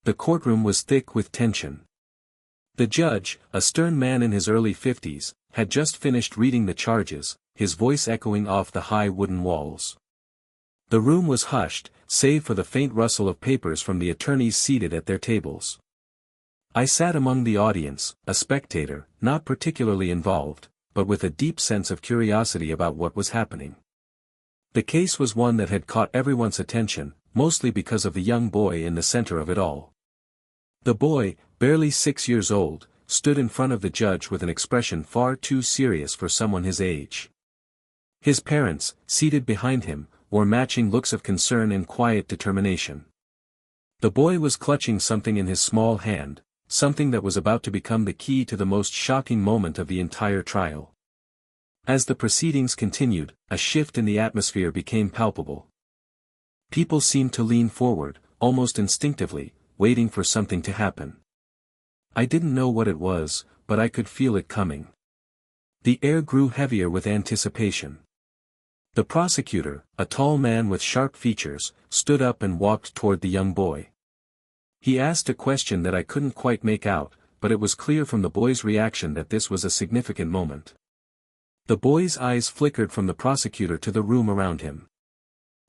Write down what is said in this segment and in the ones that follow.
The courtroom was thick with tension. The judge, a stern man in his early 50s, had just finished reading the charges, his voice echoing off the high wooden walls. The room was hushed, save for the faint rustle of papers from the attorneys seated at their tables. I sat among the audience, a spectator, not particularly involved, but with a deep sense of curiosity about what was happening. The case was one that had caught everyone's attention, mostly because of the young boy in the center of it all. The boy, barely 6 years old, stood in front of the judge with an expression far too serious for someone his age. His parents, seated behind him, wore matching looks of concern and quiet determination. The boy was clutching something in his small hand, something that was about to become the key to the most shocking moment of the entire trial. As the proceedings continued, a shift in the atmosphere became palpable. People seemed to lean forward, almost instinctively, waiting for something to happen. I didn't know what it was, but I could feel it coming. The air grew heavier with anticipation. The prosecutor, a tall man with sharp features, stood up and walked toward the young boy. He asked a question that I couldn't quite make out, but it was clear from the boy's reaction that this was a significant moment. The boy's eyes flickered from the prosecutor to the room around him.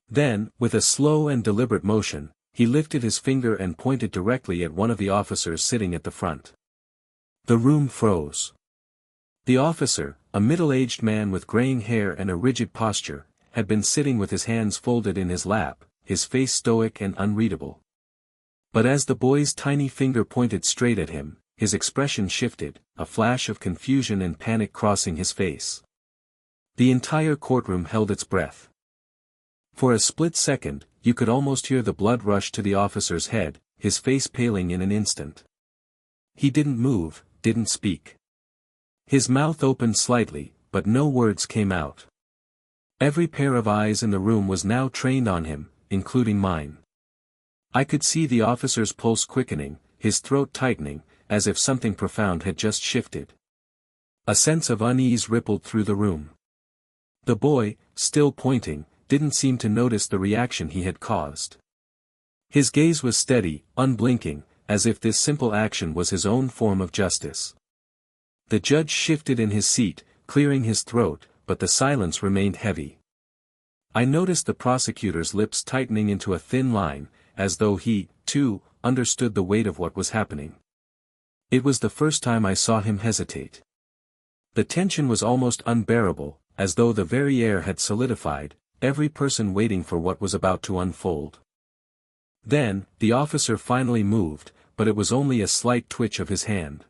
Then, with a slow and deliberate motion, he lifted his finger and pointed directly at one of the officers sitting at the front. The room froze. The officer, a middle-aged man with graying hair and a rigid posture, had been sitting with his hands folded in his lap, his face stoic and unreadable. But as the boy's tiny finger pointed straight at him, his expression shifted, a flash of confusion and panic crossing his face. The entire courtroom held its breath. For a split second, you could almost hear the blood rush to the officer's head, his face paling in an instant. He didn't move, didn't speak. His mouth opened slightly, but no words came out. Every pair of eyes in the room was now trained on him, including mine. I could see the officer's pulse quickening, his throat tightening, as if something profound had just shifted. A sense of unease rippled through the room. The boy, still pointing, didn't seem to notice the reaction he had caused. His gaze was steady, unblinking, as if this simple action was his own form of justice. The judge shifted in his seat, clearing his throat, but the silence remained heavy. I noticed the prosecutor's lips tightening into a thin line, as though he, too, understood the weight of what was happening. It was the first time I saw him hesitate. The tension was almost unbearable, as though the very air had solidified, every person waiting for what was about to unfold. Then, the officer finally moved, but it was only a slight twitch of his hand.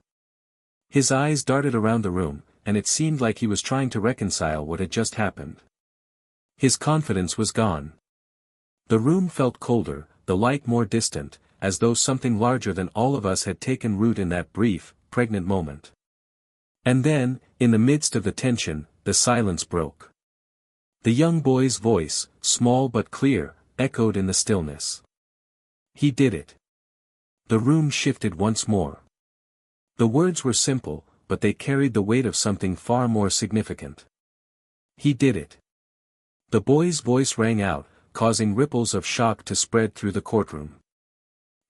His eyes darted around the room, and it seemed like he was trying to reconcile what had just happened. His confidence was gone. The room felt colder, the light more distant, as though something larger than all of us had taken root in that brief, pregnant moment. And then, in the midst of the tension, the silence broke. The young boy's voice, small but clear, echoed in the stillness. He did it. The room shifted once more. The words were simple, but they carried the weight of something far more significant. He did it. The boy's voice rang out, causing ripples of shock to spread through the courtroom.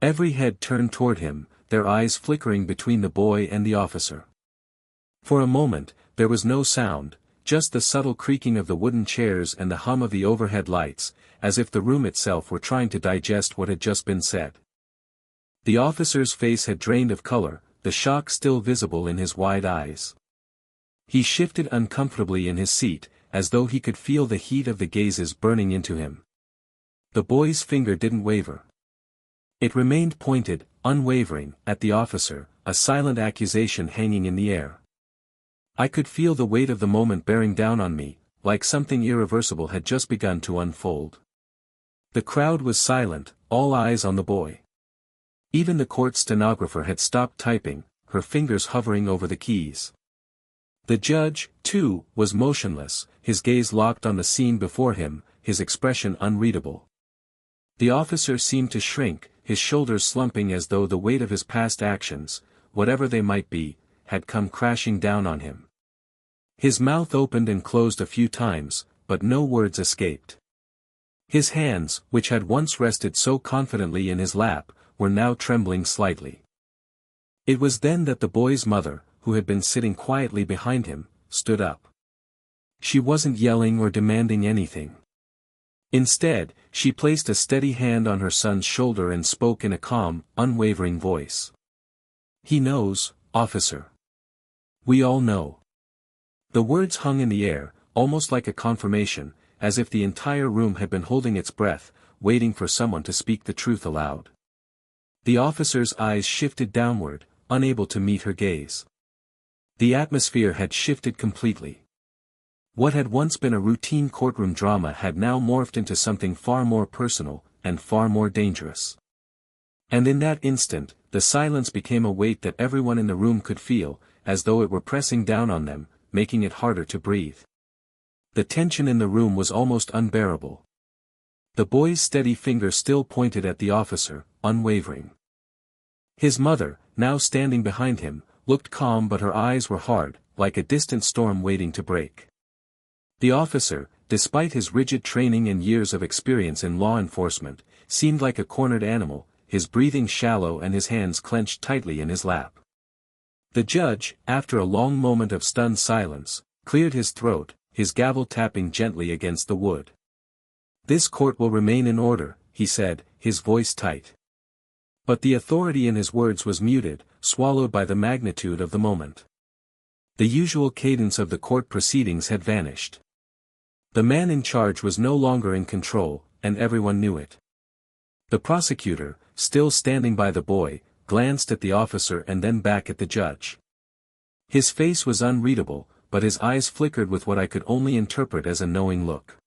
Every head turned toward him, their eyes flickering between the boy and the officer. For a moment, there was no sound, just the subtle creaking of the wooden chairs and the hum of the overhead lights, as if the room itself were trying to digest what had just been said. The officer's face had drained of color, the shock still visible in his wide eyes. He shifted uncomfortably in his seat, as though he could feel the heat of the gazes burning into him. The boy's finger didn't waver. It remained pointed, unwavering, at the officer, a silent accusation hanging in the air. I could feel the weight of the moment bearing down on me, like something irreversible had just begun to unfold. The crowd was silent, all eyes on the boy. Even the court stenographer had stopped typing, her fingers hovering over the keys. The judge, too, was motionless, his gaze locked on the scene before him, his expression unreadable. The officer seemed to shrink, his shoulders slumping as though the weight of his past actions, whatever they might be, had come crashing down on him. His mouth opened and closed a few times, but no words escaped. His hands, which had once rested so confidently in his lap, were now trembling slightly. It was then that the boy's mother, who had been sitting quietly behind him, stood up. She wasn't yelling or demanding anything. Instead, she placed a steady hand on her son's shoulder and spoke in a calm, unwavering voice. "He knows, officer. We all know." The words hung in the air, almost like a confirmation, as if the entire room had been holding its breath, waiting for someone to speak the truth aloud. The officer's eyes shifted downward, unable to meet her gaze. The atmosphere had shifted completely. What had once been a routine courtroom drama had now morphed into something far more personal, and far more dangerous. And in that instant, the silence became a weight that everyone in the room could feel, as though it were pressing down on them, making it harder to breathe. The tension in the room was almost unbearable. The boy's steady finger still pointed at the officer, unwavering. His mother, now standing behind him, looked calm, but her eyes were hard, like a distant storm waiting to break. The officer, despite his rigid training and years of experience in law enforcement, seemed like a cornered animal, his breathing shallow and his hands clenched tightly in his lap. The judge, after a long moment of stunned silence, cleared his throat, his gavel tapping gently against the wood. "This court will remain in order," he said, his voice tight. But the authority in his words was muted, swallowed by the magnitude of the moment. The usual cadence of the court proceedings had vanished. The man in charge was no longer in control, and everyone knew it. The prosecutor, still standing by the boy, glanced at the officer and then back at the judge. His face was unreadable, but his eyes flickered with what I could only interpret as a knowing look.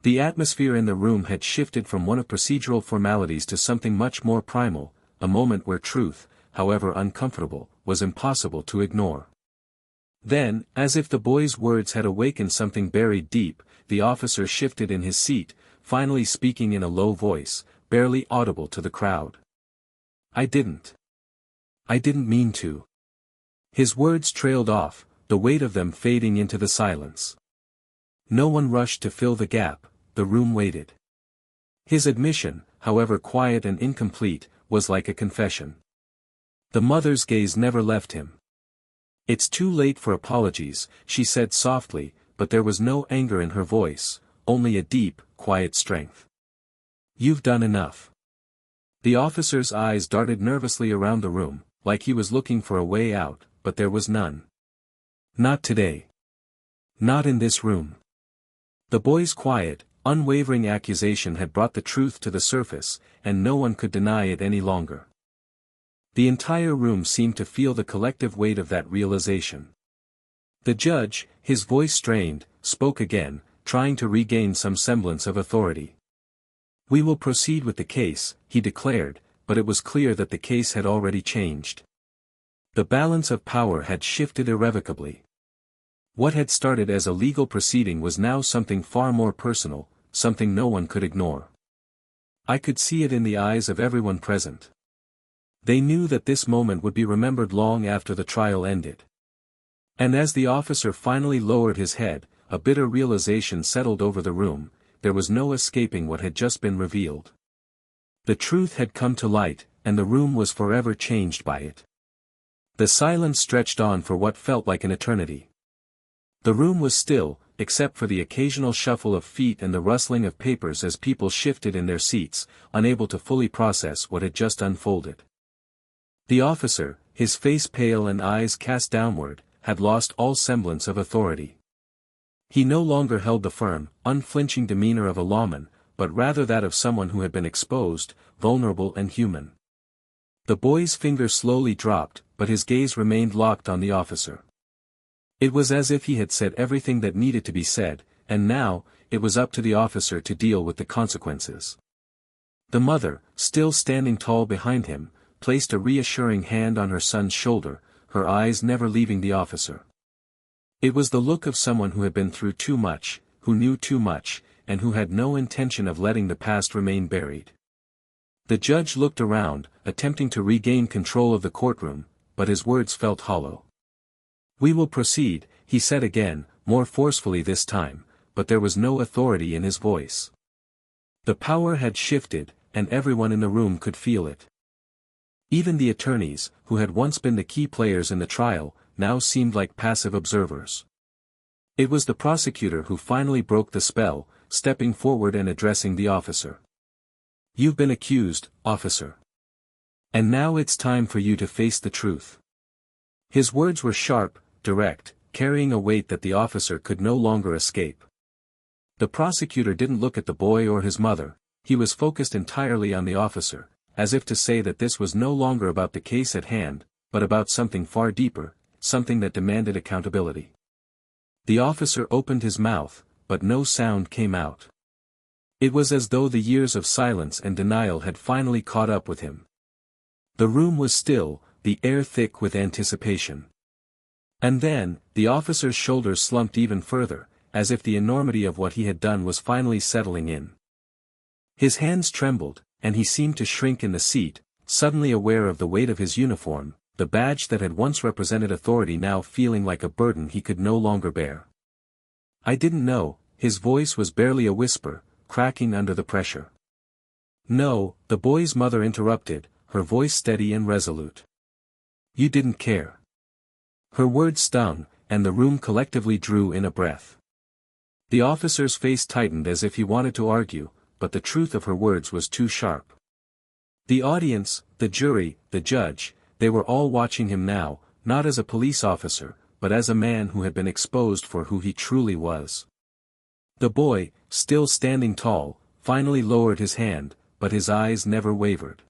The atmosphere in the room had shifted from one of procedural formalities to something much more primal, a moment where truth, however uncomfortable, was impossible to ignore. Then, as if the boy's words had awakened something buried deep, the officer shifted in his seat, finally speaking in a low voice, barely audible to the crowd. I didn't mean to." His words trailed off, the weight of them fading into the silence. No one rushed to fill the gap, the room waited. His admission, however quiet and incomplete, was like a confession. The mother's gaze never left him. "It's too late for apologies," she said softly, but there was no anger in her voice, only a deep, quiet strength. "You've done enough." The officer's eyes darted nervously around the room, like he was looking for a way out, but there was none. "Not today. Not in this room." The boy's quiet, unwavering accusation had brought the truth to the surface, and no one could deny it any longer. The entire room seemed to feel the collective weight of that realization. The judge, his voice strained, spoke again, trying to regain some semblance of authority. "We will proceed with the case," he declared, but it was clear that the case had already changed. The balance of power had shifted irrevocably. What had started as a legal proceeding was now something far more personal, something no one could ignore. I could see it in the eyes of everyone present. They knew that this moment would be remembered long after the trial ended. And as the officer finally lowered his head, a bitter realization settled over the room: there was no escaping what had just been revealed. The truth had come to light, and the room was forever changed by it. The silence stretched on for what felt like an eternity. The room was still, except for the occasional shuffle of feet and the rustling of papers as people shifted in their seats, unable to fully process what had just unfolded. The officer, his face pale and eyes cast downward, had lost all semblance of authority. He no longer held the firm, unflinching demeanor of a lawman, but rather that of someone who had been exposed, vulnerable and human. The boy's finger slowly dropped, but his gaze remained locked on the officer. It was as if he had said everything that needed to be said, and now, it was up to the officer to deal with the consequences. The mother, still standing tall behind him, placed a reassuring hand on her son's shoulder, her eyes never leaving the officer. It was the look of someone who had been through too much, who knew too much, and who had no intention of letting the past remain buried. The judge looked around, attempting to regain control of the courtroom, but his words felt hollow. "We will proceed," he said again, more forcefully this time, but there was no authority in his voice. The power had shifted, and everyone in the room could feel it. Even the attorneys, who had once been the key players in the trial, now seemed like passive observers. It was the prosecutor who finally broke the spell, stepping forward and addressing the officer. "You've been accused, officer. And now it's time for you to face the truth." His words were sharp, direct, carrying a weight that the officer could no longer escape. The prosecutor didn't look at the boy or his mother, he was focused entirely on the officer, as if to say that this was no longer about the case at hand, but about something far deeper, something that demanded accountability. The officer opened his mouth, but no sound came out. It was as though the years of silence and denial had finally caught up with him. The room was still, the air thick with anticipation. And then, the officer's shoulders slumped even further, as if the enormity of what he had done was finally settling in. His hands trembled, and he seemed to shrink in the seat, suddenly aware of the weight of his uniform, the badge that had once represented authority now feeling like a burden he could no longer bear. "I didn't know," his voice was barely a whisper, cracking under the pressure. "No," the boy's mother interrupted, her voice steady and resolute. "You didn't care." Her words stung, and the room collectively drew in a breath. The officer's face tightened as if he wanted to argue, but the truth of her words was too sharp. The audience, the jury, the judge, they were all watching him now, not as a police officer, but as a man who had been exposed for who he truly was. The boy, still standing tall, finally lowered his hand, but his eyes never wavered.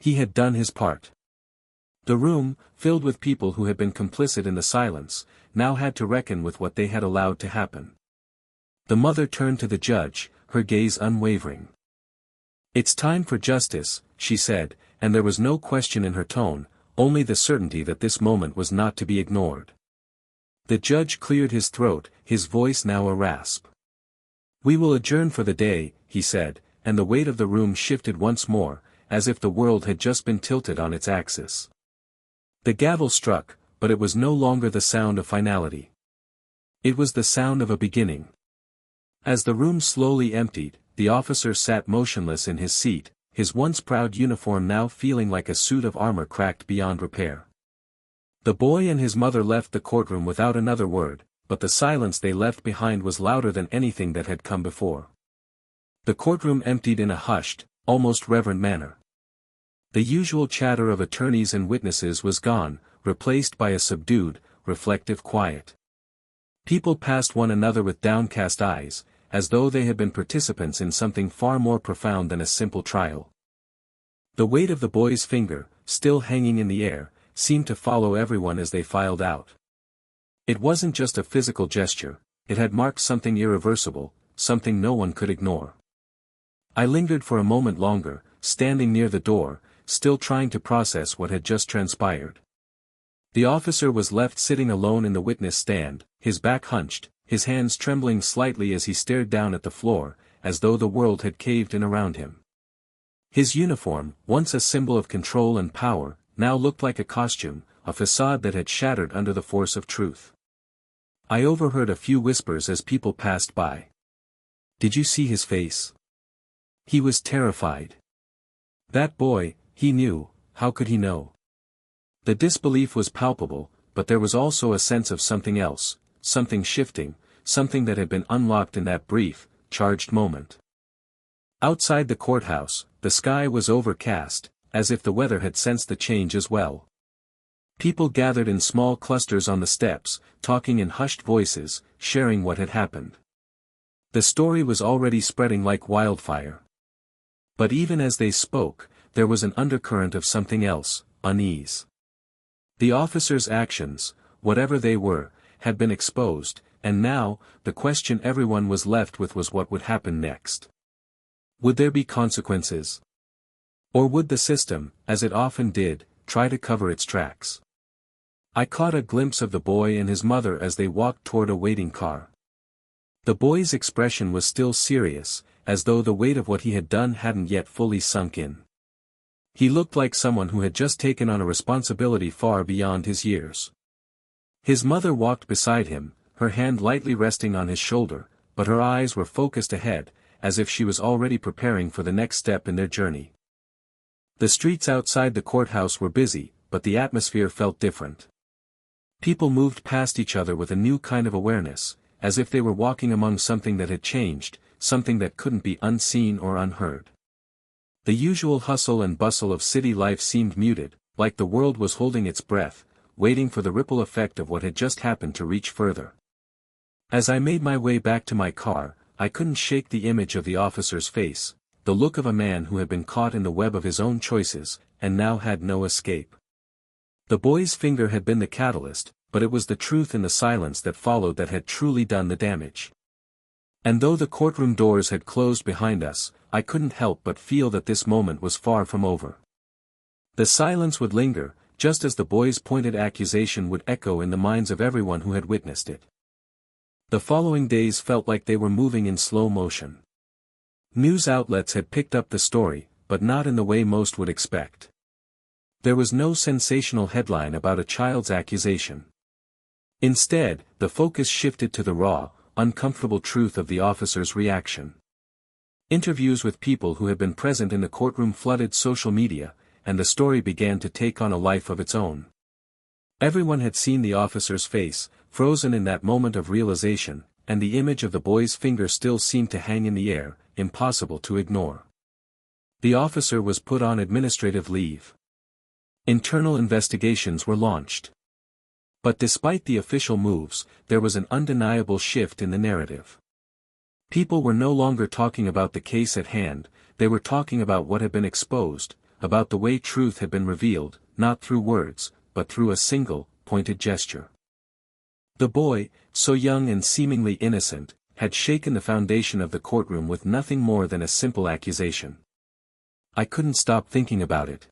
He had done his part. The room, filled with people who had been complicit in the silence, now had to reckon with what they had allowed to happen. The mother turned to the judge, her gaze unwavering. "It's time for justice," she said, and there was no question in her tone, only the certainty that this moment was not to be ignored. The judge cleared his throat, his voice now a rasp. "We will adjourn for the day," he said, and the weight of the room shifted once more, as if the world had just been tilted on its axis. The gavel struck, but it was no longer the sound of finality. It was the sound of a beginning. As the room slowly emptied, the officer sat motionless in his seat, his once proud uniform now feeling like a suit of armor cracked beyond repair. The boy and his mother left the courtroom without another word, but the silence they left behind was louder than anything that had come before. The courtroom emptied in a hushed, almost reverent manner. The usual chatter of attorneys and witnesses was gone, replaced by a subdued, reflective quiet. People passed one another with downcast eyes, as though they had been participants in something far more profound than a simple trial. The weight of the boy's finger, still hanging in the air, seemed to follow everyone as they filed out. It wasn't just a physical gesture, it had marked something irreversible, something no one could ignore. I lingered for a moment longer, standing near the door, still trying to process what had just transpired. The officer was left sitting alone in the witness stand, his back hunched, his hands trembling slightly as he stared down at the floor, as though the world had caved in around him. His uniform, once a symbol of control and power, now looked like a costume, a facade that had shattered under the force of truth. I overheard a few whispers as people passed by. "Did you see his face? He was terrified. That boy, he knew, how could he know?" The disbelief was palpable, but there was also a sense of something else, something shifting, something that had been unlocked in that brief, charged moment. Outside the courthouse, the sky was overcast, as if the weather had sensed the change as well. People gathered in small clusters on the steps, talking in hushed voices, sharing what had happened. The story was already spreading like wildfire. But even as they spoke, there was an undercurrent of something else, unease. The officers' actions, whatever they were, had been exposed, and now, the question everyone was left with was what would happen next. Would there be consequences? Or would the system, as it often did, try to cover its tracks? I caught a glimpse of the boy and his mother as they walked toward a waiting car. The boy's expression was still serious, as though the weight of what he had done hadn't yet fully sunk in. He looked like someone who had just taken on a responsibility far beyond his years. His mother walked beside him, her hand lightly resting on his shoulder, but her eyes were focused ahead, as if she was already preparing for the next step in their journey. The streets outside the courthouse were busy, but the atmosphere felt different. People moved past each other with a new kind of awareness, as if they were walking among something that had changed, something that couldn't be unseen or unheard. The usual hustle and bustle of city life seemed muted, like the world was holding its breath, waiting for the ripple effect of what had just happened to reach further. As I made my way back to my car, I couldn't shake the image of the officer's face, the look of a man who had been caught in the web of his own choices, and now had no escape. The boy's finger had been the catalyst, but it was the truth in the silence that followed that had truly done the damage. And though the courtroom doors had closed behind us, I couldn't help but feel that this moment was far from over. The silence would linger, just as the boy's pointed accusation would echo in the minds of everyone who had witnessed it. The following days felt like they were moving in slow motion. News outlets had picked up the story, but not in the way most would expect. There was no sensational headline about a child's accusation. Instead, the focus shifted to the raw, uncomfortable truth of the officer's reaction. Interviews with people who had been present in the courtroom flooded social media, and the story began to take on a life of its own. Everyone had seen the officer's face, frozen in that moment of realization, and the image of the boy's finger still seemed to hang in the air, impossible to ignore. The officer was put on administrative leave. Internal investigations were launched. But despite the official moves, there was an undeniable shift in the narrative. People were no longer talking about the case at hand, they were talking about what had been exposed, about the way truth had been revealed, not through words, but through a single, pointed gesture. The boy, so young and seemingly innocent, had shaken the foundation of the courtroom with nothing more than a simple accusation. I couldn't stop thinking about it.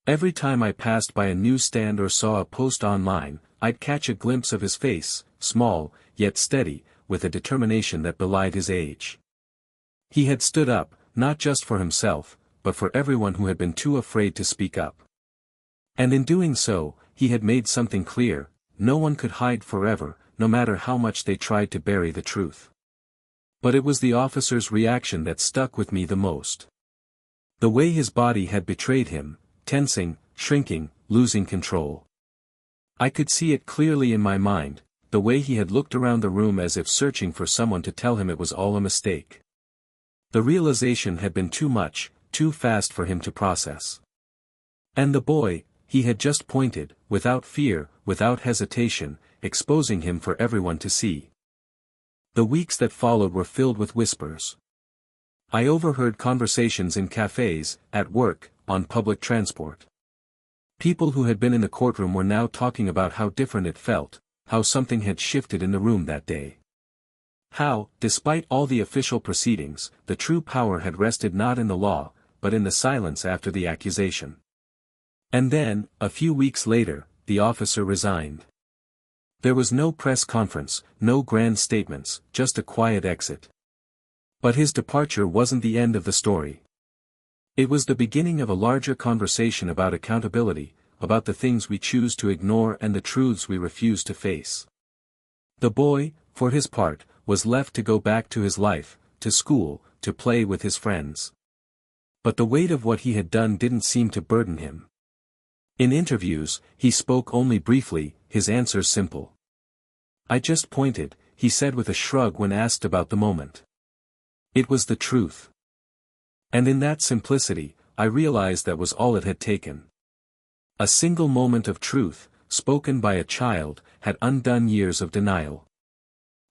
Every time I passed by a newsstand or saw a post online, I'd catch a glimpse of his face, small, yet steady, with a determination that belied his age. He had stood up, not just for himself, but for everyone who had been too afraid to speak up. And in doing so, he had made something clear: no one could hide forever, no matter how much they tried to bury the truth. But it was the officer's reaction that stuck with me the most. The way his body had betrayed him, tensing, shrinking, losing control. I could see it clearly in my mind, the way he had looked around the room as if searching for someone to tell him it was all a mistake. The realization had been too much, too fast for him to process. And the boy, he had just pointed, without fear, without hesitation, exposing him for everyone to see. The weeks that followed were filled with whispers. I overheard conversations in cafes, at work, on public transport. People who had been in the courtroom were now talking about how different it felt, how something had shifted in the room that day. How, despite all the official proceedings, the true power had rested not in the law, but in the silence after the accusation. And then, a few weeks later, the officer resigned. There was no press conference, no grand statements, just a quiet exit. But his departure wasn't the end of the story. It was the beginning of a larger conversation about accountability, about the things we choose to ignore and the truths we refuse to face. The boy, for his part, was left to go back to his life, to school, to play with his friends. But the weight of what he had done didn't seem to burden him. In interviews, he spoke only briefly, his answers simple. "I just pointed," he said with a shrug when asked about the moment. It was the truth. And in that simplicity, I realized that was all it had taken. A single moment of truth, spoken by a child, had undone years of denial.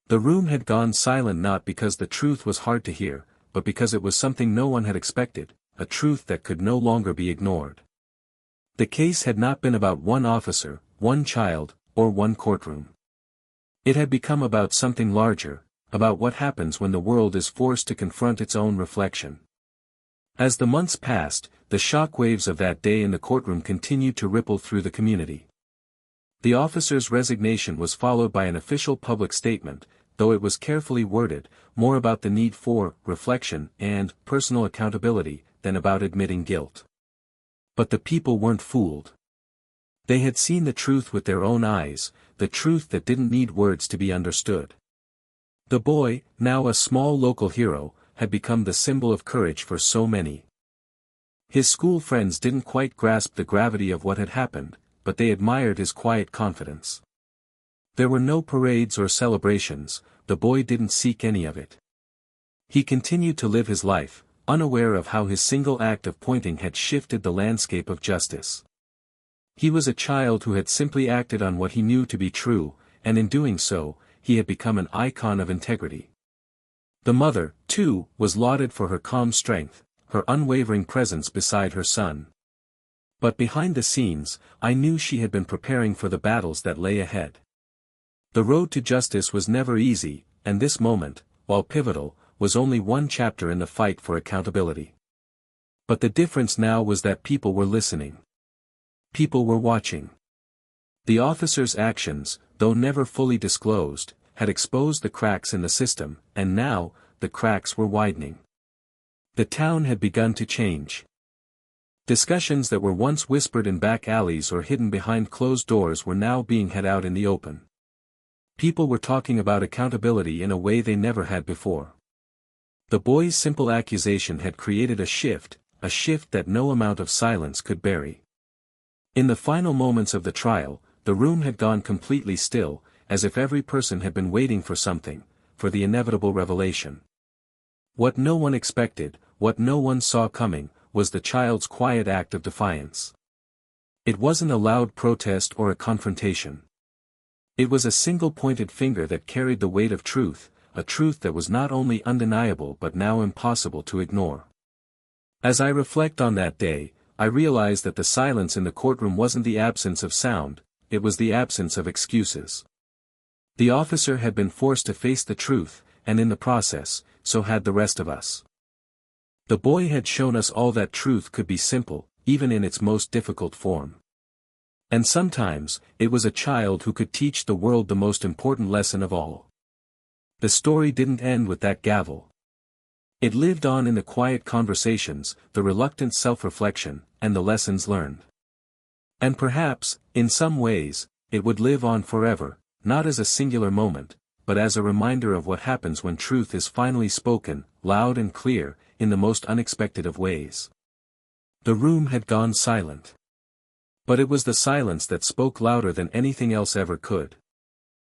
The room had gone silent not because the truth was hard to hear, but because it was something no one had expected, a truth that could no longer be ignored. The case had not been about one officer, one child, or one courtroom. It had become about something larger, about what happens when the world is forced to confront its own reflection. As the months passed, the shock waves of that day in the courtroom continued to ripple through the community. The officer's resignation was followed by an official public statement, though it was carefully worded, more about the need for reflection and personal accountability than about admitting guilt. But the people weren't fooled. They had seen the truth with their own eyes, the truth that didn't need words to be understood. The boy, now a small local hero, had become the symbol of courage for so many. His school friends didn't quite grasp the gravity of what had happened, but they admired his quiet confidence. There were no parades or celebrations, the boy didn't seek any of it. He continued to live his life, unaware of how his single act of pointing had shifted the landscape of justice. He was a child who had simply acted on what he knew to be true, and in doing so, he had become an icon of integrity. The mother, too, was lauded for her calm strength, her unwavering presence beside her son. But behind the scenes, I knew she had been preparing for the battles that lay ahead. The road to justice was never easy, and this moment, while pivotal, was only one chapter in the fight for accountability. But the difference now was that people were listening. People were watching. The officer's actions, though never fully disclosed, had exposed the cracks in the system, and now, the cracks were widening. The town had begun to change. Discussions that were once whispered in back alleys or hidden behind closed doors were now being had out in the open. People were talking about accountability in a way they never had before. The boy's simple accusation had created a shift that no amount of silence could bury. In the final moments of the trial, the room had gone completely still, as if every person had been waiting for something, for the inevitable revelation. What no one expected, what no one saw coming, was the child's quiet act of defiance. It wasn't a loud protest or a confrontation. It was a single pointed finger that carried the weight of truth, a truth that was not only undeniable but now impossible to ignore. As I reflect on that day, I realize that the silence in the courtroom wasn't the absence of sound, it was the absence of excuses. The officer had been forced to face the truth, and in the process, so had the rest of us. The boy had shown us all that truth could be simple, even in its most difficult form. And sometimes, it was a child who could teach the world the most important lesson of all. The story didn't end with that gavel. It lived on in the quiet conversations, the reluctant self-reflection, and the lessons learned. And perhaps, in some ways, it would live on forever, not as a singular moment, but as a reminder of what happens when truth is finally spoken, loud and clear, in the most unexpected of ways. The room had gone silent. But it was the silence that spoke louder than anything else ever could.